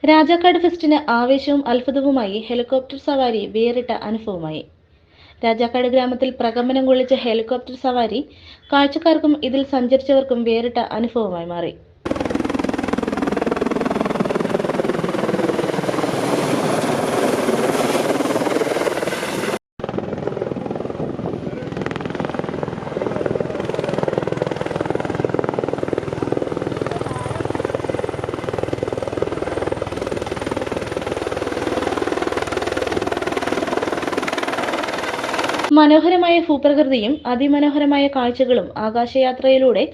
രാജാക്കാട് ഫെസ്റ്റിന് ആവേശവും അത്ഭുതവുമായി ഹെലികോപ്റ്റർ സവാരി വേറിട്ട അനുഭവമായി. രാജാക്കാട് ഗ്രാമത്തിൽ പ്രകമ്പനം കൊള്ളിച്ച ഹെലികോപ്റ്റർ സവാരി കാഴ്ചക്കാർക്കും ഇതിൽ സഞ്ചരിച്ചവർക്കും വേറിട്ട അനുഭവമായി മാറി. മനോഹരമായ ഭൂപ്രകൃതിയും അതിമനോഹരമായ കാഴ്ചകളും ആകാശയാത്രയിലൂടെ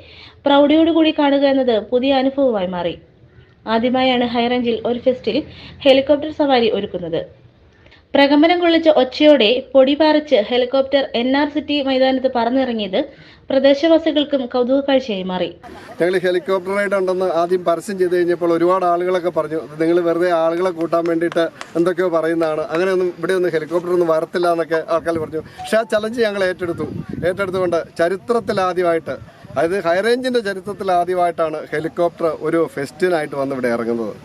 പ്രൗഢിയോടുകൂടി കാണുക എന്നത് പുതിയ അനുഭവമായി മാറി. ആദ്യമായാണ് ഹൈറേഞ്ചിൽ ഒരു ഫെസ്റ്റിൽ ഹെലികോപ്റ്റർ സവാരി ഒരുക്കുന്നത്. പ്രകമ്പനം കൊള്ളിച്ച ഒച്ചയോടെ പൊടി പാറിച്ച് ഹെലികോപ്റ്റർ NR സിറ്റി മൈതാനത്ത് പറന്നിറങ്ങിയത് പ്രദേശവാസികൾക്കും കൗതുക കാഴ്ചയായി മാറി. ഞങ്ങൾ ഹെലികോപ്റ്റർ റൈഡ് ഉണ്ടെന്ന് ആദ്യം പരസ്യം ചെയ്ത് കഴിഞ്ഞപ്പോൾ ഒരുപാട് ആളുകളൊക്കെ പറഞ്ഞു, നിങ്ങൾ വെറുതെ ആളുകളെ കൂട്ടാൻ വേണ്ടിയിട്ട് എന്തൊക്കെയോ പറയുന്നതാണ്, അങ്ങനെയൊന്നും ഇവിടെ ഒന്നും ഹെലികോപ്റ്റർ ഒന്നും വരത്തില്ല എന്നൊക്കെ ആൾക്കാർ പറഞ്ഞു. പക്ഷേ ആ ചലഞ്ച് ഞങ്ങൾ ഏറ്റെടുത്തുകൊണ്ട് ചരിത്രത്തിലാദ്യമായിട്ട്, അതായത് ഹൈറേഞ്ചിൻ്റെ ചരിത്രത്തിലാദ്യമായിട്ടാണ് ഹെലികോപ്റ്റർ ഒരു ഫെസ്റ്റിനായിട്ട് വന്ന് ഇവിടെ ഇറങ്ങുന്നത്.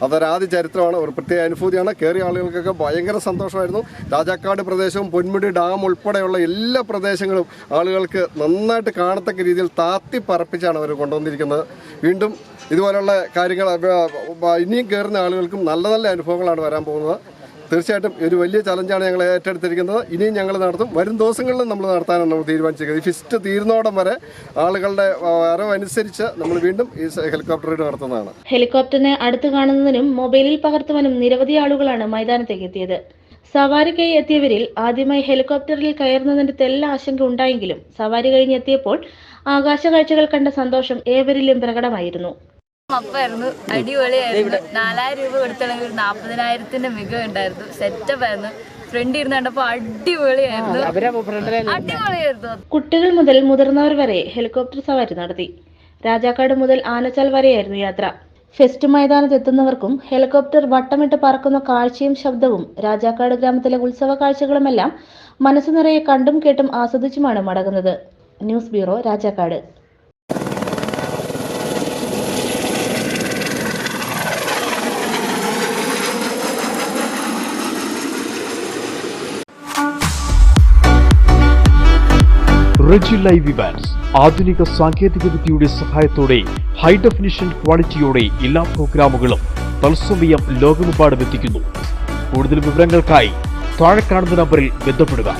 അതൊരാദ്യ ചരിത്രമാണ്, ഒരു പ്രത്യേക അനുഭൂതിയാണ്. കയറിയ ആളുകൾക്കൊക്കെ ഭയങ്കര സന്തോഷമായിരുന്നു. രാജാക്കാട് പ്രദേശവും പൊന്മുടി ഡാം ഉൾപ്പെടെയുള്ള എല്ലാ പ്രദേശങ്ങളും ആളുകൾക്ക് നന്നായിട്ട് കാണത്തക്ക രീതിയിൽ താത്തിപ്പറപ്പിച്ചാണ് അവർ കൊണ്ടുവന്നിരിക്കുന്നത്. വീണ്ടും ഇതുപോലുള്ള കാര്യങ്ങൾ ഇനിയും കയറുന്ന ആളുകൾക്കും നല്ല നല്ല അനുഭവങ്ങളാണ് വരാൻ പോകുന്നത്. തീർച്ചയായിട്ടും ഒരു വലിയ ചലഞ്ചാണ് ഞങ്ങൾ ഏറ്റെടുത്തിരിക്കുന്നത്. ഇനിയും ഞങ്ങൾ നടത്തും. വരും ദിവസങ്ങളിലും നമ്മൾ നടത്താനാണ് നമ്മൾ തീരുമാനിച്ചിരിക്കുന്നത്. ഈ ഫെസ്റ്റ് തീരുന്നോടം വരെ ആളുകളുടെ അറിവനുസരിച്ച് നമ്മൾ വീണ്ടും ഈ ഹെലികോപ്റ്റർ റൈഡ് നടത്തുന്നതാണ്. ഹെലികോപ്റ്ററിനെ അടുത്ത് കാണുന്നതിനും മൊബൈലിൽ പകർത്തുവാനും നിരവധി ആളുകളാണ് മൈതാനത്തേക്ക് എത്തിയത്. സവാരിക്കായി എത്തിയവരിൽ ആദ്യമായി ഹെലികോപ്റ്ററിൽ കയറുന്നതിന്റെ തെല്ല ആശങ്ക ഉണ്ടായെങ്കിലും സവാരി കഴിഞ്ഞെത്തിയപ്പോൾ ആകാശ കാഴ്ചകൾ കണ്ട സന്തോഷം ഏവരിലും പ്രകടമായിരുന്നു. അപ്പായിരുന്നു, അടിപൊളിയായിരുന്നു. 4000 രൂപ കൊടുത്തില്ലെങ്കിൽ 40,000ന്റെ മികവ് ഉണ്ടായിരുന്നു. സെറ്റപ്പ് ആയിരുന്നു. ഫ്രണ്ട് ഇരുന്ന് കണ്ടപ്പോൾ അടിപൊളിയായിരുന്നു. കുട്ടികൾ മുതൽ മുതിർന്നവർ വരെ ഹെലികോപ്റ്റർ സവാരി നടത്തി. രാജാക്കാട് മുതൽ ആനച്ചാൽ വരെയായിരുന്നു യാത്ര. ഫെസ്റ്റ് മൈതാനത്ത് എത്തുന്നവർക്കും ഹെലികോപ്റ്റർ വട്ടമിട്ട് പറക്കുന്ന കാഴ്ചയും ശബ്ദവും രാജാക്കാട് ഗ്രാമത്തിലെ ഉത്സവ കാഴ്ചകളുമെല്ലാം മനസ്സു നിറയെ കണ്ടും കേട്ടും ആസ്വദിച്ചുമാണ് മടങ്ങുന്നത്. News bureau, Rajakkad. Reji live events ആധുനിക സാങ്കേതിക വിദ്യയുടെ സഹായത്തോടെ ഹൈ ഡെഫിനിഷൻ ക്വാളിറ്റിയോടെ എല്ലാ പ്രോഗ്രാമുകളും തത്സമയം ലോകമെമ്പാടും എത്തിക്കുന്നു. കൂടുതൽ വിവരങ്ങൾക്കായി താഴെ കാണുന്ന നമ്പറിൽ ബന്ധപ്പെടുക.